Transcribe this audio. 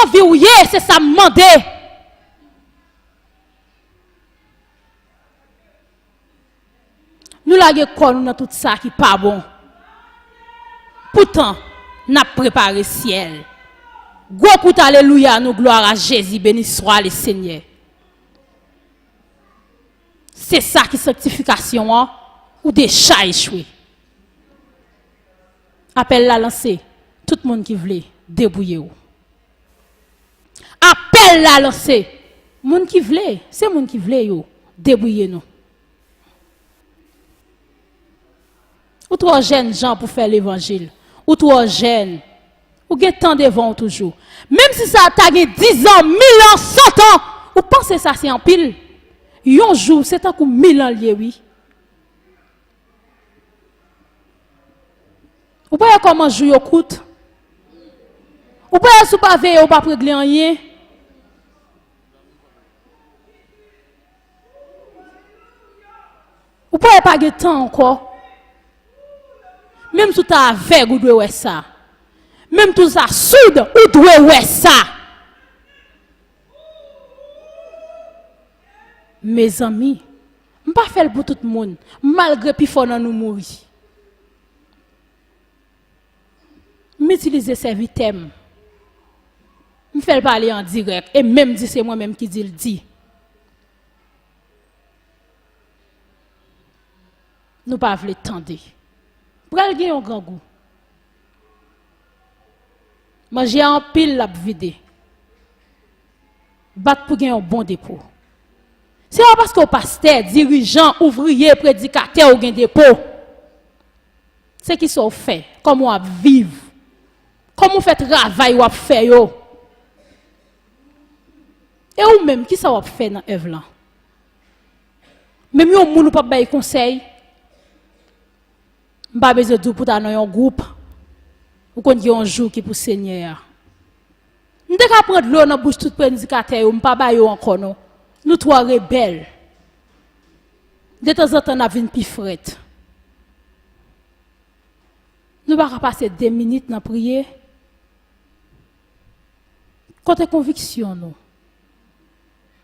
vie, c'est ça demandé. Nous l'avons quoi nous dans tout ça qui pas bon. Pourtant, n'a préparé ciel. Gros coup alléluia, nous gloire à Jésus, béni soit le Seigneur. C'est ça qui sanctification hein, ou déjà échoué. Appel la lancé, tout le monde qui veut débrouiller ou. Appel la lancé, monde qui veut, c'est monde qui veut yo, débrouiller nous. Ou trop jeunes gens pour faire l'évangile, ou trop jeunes, ou get temps devant toujours. Même si ça a 10 ans, 1000 ans, 100 ans, ou pensez ça c'est en pile. Un jour, c'est un coup 1000 ans lié, oui. Ou pas comment jouer au coûte. Ou pas sous pas veiller ou pas régler rien. Ou pas de temps encore. Même tout à aveugle ou doit ça. Même tout ça soude ou doit ça. Mes amis, je ne pas faire pour tout le monde, malgré que faut nous mourir. M'utiliser ces thèmes. Je fais parler en direct et même si c'est moi-même qui dit le dit. Nous pas voulons tendre. Pour aller gagner un grand goût. Manger en pile la vider. Battre pour gagner un bon dépôt. C'est pas parce que pasteur, dirigeant, ouvrier, prédicateur ou gain dépôt. C'est qui sont fait, comment on vivre. Comment on fait travail ou faire yo. Et ou même qui ça va faire dans œuvre là. Même yo moun ou pas bailler conseil. M'pa besoin de pour dans un groupe. Ou qu'on dit un jour qui pour Seigneur. M'te ka prendre l'eau dans bouche tout prédicateur, m'pa ba yo encore non. Nous trois rebelles. De temps en temps, nous avons une pifrette. Nous ne pouvons pas passer 2 minutes dans la prière. Côté conviction, nous.